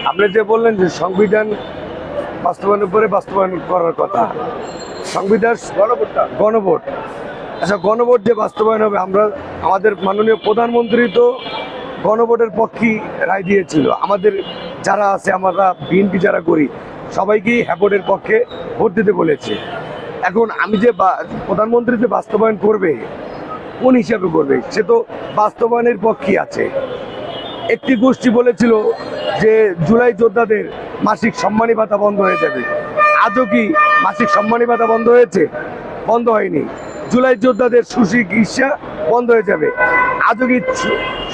আপনি যে বললেন যে সংবিধান বাস্তবায়নের পরে বাস্তবায়ন করার কথা, সংবিধান গণভোট, আচ্ছা গণভোট যে বাস্তবায়ন হবে, আমরা আমাদের মাননীয় প্রধানমন্ত্রী তো গণভোটের পক্ষেই রায় দিয়েছিল। আমাদের যারা আছে, আমরা বিএনপি যারা করি, সবাইকেই ভোটের পক্ষে ভোট দিতে বলেছে। এখন আমি যে প্রধানমন্ত্রী যে বাস্তবায়ন করবে, কোন হিসাবে করবে, সে তো বাস্তবায়নের পক্ষেই আছে। একটি গোষ্ঠী বলেছিল যে জুলাই যোদ্ধাদের মাসিক সম্মানী ভাতা বন্ধ হয়ে যাবে। আজও কি মাসিক সম্মানী ভাতা বন্ধ হয়েছে? বন্ধ হয়নি। জুলাই যোদ্ধাদের সুচিকিৎসা বন্ধ হয়ে যাবে। আজও কি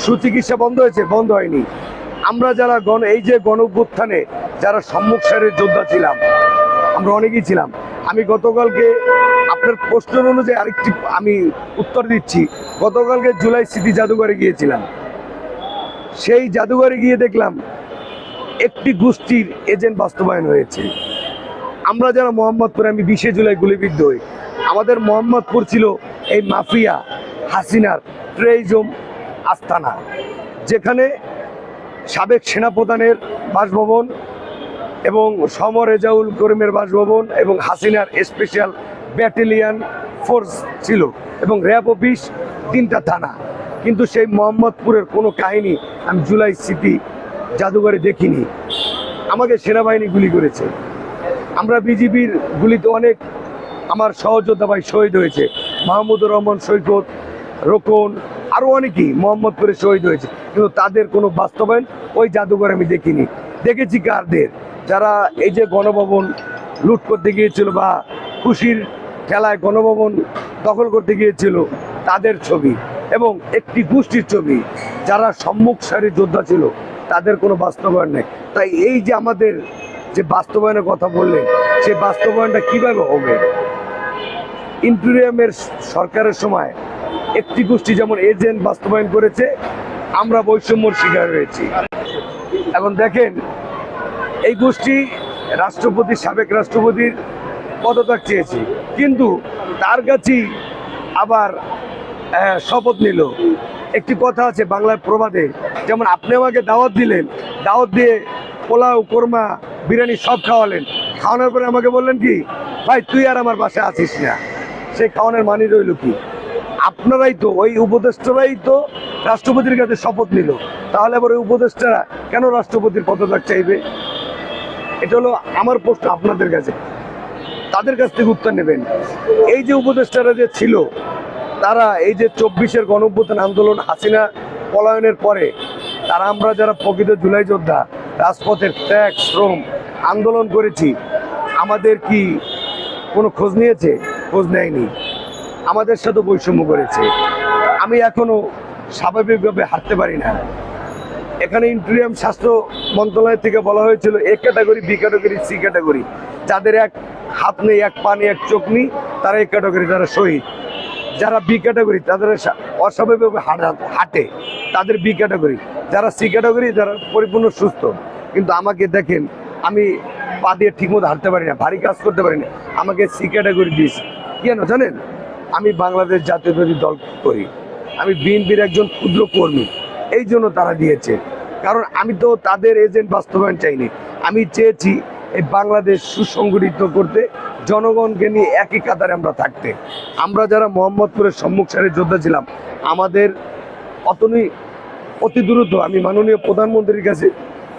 সুচিকিৎসা বন্ধ হয়েছে? বন্ধ হয়নি। আমরা যারা এই যে গণ অভ্যুত্থানে যারা সম্মুখ সারির যোদ্ধা ছিলাম, আমরা অনেকেই ছিলাম। আমি গতকালকে আপনার প্রশ্ন অনুযায়ী আরেকটি আমি উত্তর দিচ্ছি। গতকালকে জুলাই স্মৃতি জাদুঘরে গিয়েছিলাম। সেই জাদুঘরে গিয়ে দেখলাম একটি গোষ্ঠীর এজেন্ট বাস্তবায়ন হয়েছে। আমরা যারা মোহাম্মদপুরে, আমি 20 জুলাই গুলিবিদ্ধ হই। আমাদের মোহাম্মদপুর ছিল এই মাফিয়া হাসিনার ট্রেজম আস্তানা, যেখানে সাবেক সেনাপ্রধানের বাসভবন এবং সমর রেজাউল করিমের বাসভবন এবং হাসিনার স্পেশাল ব্যাটালিয়ান ফোর্স ছিল এবং র্যাব অফিস, 3টা থানা। কিন্তু সেই মোহাম্মদপুরের কোনো কাহিনী আমি জুলাই স্মৃতি জাদুঘরে দেখিনি। আমাকে সেনাবাহিনী গুলি করেছে। আমরা বিজিবির গুলিতে অনেক আমার সহযোদ্ধা ভাই শহীদ হয়েছে। মাহমুদুর রহমান সৈকত, রোকন, আরও অনেকেই মোহাম্মদপুরে শহীদ হয়েছে, কিন্তু তাদের কোনো বাস্তবায়ন ওই জাদুঘরে আমি দেখিনি। দেখেছি কারদের, যারা এই যে গণভবন লুট করতে গিয়েছিল বা খুশির খেলায় গণভবন দখল করতে গিয়েছিল, তাদের ছবি এবং একটি গোষ্ঠীর ছবি যারা সম্মুখ সারির যোদ্ধা ছিল, তাদের কোনো বাস্তবায়ন নেই। তাই এই যে আমাদের যে বাস্তবায়নের কথা বললেন, সেই বাস্তবায়নটা কিভাবে হবে? ইন্টেরিয়ামের সরকারের সময় একটি গোষ্ঠী যেমন এজেন্ট বাস্তবায়ন করেছে, আমরা বৈষম্যর শিকার হয়েছি। এখন দেখেন, এই গোষ্ঠী রাষ্ট্রপতি, সাবেক রাষ্ট্রপতির পদত্যাগ চেয়েছি, কিন্তু তার কাছেই আবার শপথ নিল। একটি কথা আছে বাংলার প্রবাদে, যেমন আপনি আমাকে দাওয়াত দিলেন, দাওয়াত দিয়ে পোলাও, কোরমা, বিরিয়ানি সব খাওয়ালেন, খাওয়ানোর পরে আমাকে বললেন কি, ভাই তুই আর আমার বাসায় আসিস না। সেই খাওয়ানোর মানি রইল কি? আপনারাই তো, ওই উপদেষ্টারাই তো রাষ্ট্রপতির কাছে শপথ নিল, তাহলে আবার ওই উপদেষ্টারা কেন রাষ্ট্রপতির পদত্যাগ চাইবে? এটা হলো আমার প্রশ্ন আপনাদের কাছে, তাদের কাছ থেকে উত্তর নেবেন। এই যে উপদেষ্টারা যে ছিল, তারা এই যে 24-এর গণঅভ্যুত্থান আন্দোলন, হাসিনা পলায়নের পরে, তারা আমরা যারা প্রকৃত জুলাই যোদ্ধা রাজপথের ত্যাগ, শ্রম, আন্দোলন করেছি, আমাদের কি কোনো খোঁজ নিয়েছে? খোঁজ নেয়নি। আমাদের সাথে বৈষম্য করেছে। আমি এখনো স্বাভাবিকভাবে হাঁটতে পারি না। এখানে ইন্টেরিয়াম স্বাস্থ্য মন্ত্রণালয় থেকে বলা হয়েছিল A category, B category, C category, যাদের এক হাত নেই, এক পা নেই, এক চোখ নেই, তারা এই ক্যাটাগরি, তারা শহীদ। যারা বি ক্যাটাগরি, তাদের অস্বাভাবিকভাবে হাঁটে, তাদের বি ক্যাটাগরি। যারা সি ক্যাটাগরি, যারা পরিপূর্ণ সুস্থ। কিন্তু আমাকে দেখেন, আমি পা দিয়ে ঠিকমতো হাঁটতে পারি না, ভারী কাজ করতে পারি না, আমাকে সি ক্যাটাগরি দিয়েছে। কেন জানেন? আমি বাংলাদেশ জাতীয়তাবাদী দল করি, আমি বিএনপির একজন ক্ষুদ্র কর্মী, এই জন্য তারা দিয়েছে। কারণ আমি তো তাদের এজেন্ট বাস্তবায়ন চাইনি। আমি চেয়েছি এই বাংলাদেশ সুসংগঠিত করতে, জনগণকে নিয়ে একই কাতারে আমরা থাকতে। আমরা যারা মোহাম্মদপুরের সম্মুখ সারির যোদ্ধা ছিলাম, আমাদের অতি দ্রুত আমি মাননীয় প্রধানমন্ত্রীর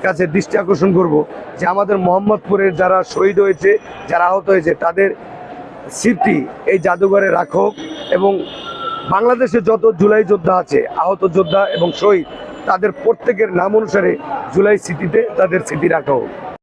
কাছে দৃষ্টি আকর্ষণ করব যে আমাদের মোহাম্মদপুরের যারা শহীদ হয়েছে, যারা আহত হয়েছে, তাদের স্মৃতি এই জাদুঘরে রাখো এবং বাংলাদেশে যত জুলাই যোদ্ধা আছে, আহত যোদ্ধা এবং শহীদ, তাদের প্রত্যেকের নাম অনুসারে জুলাই স্মৃতিতে তাদের স্মৃতি রাখা হোক।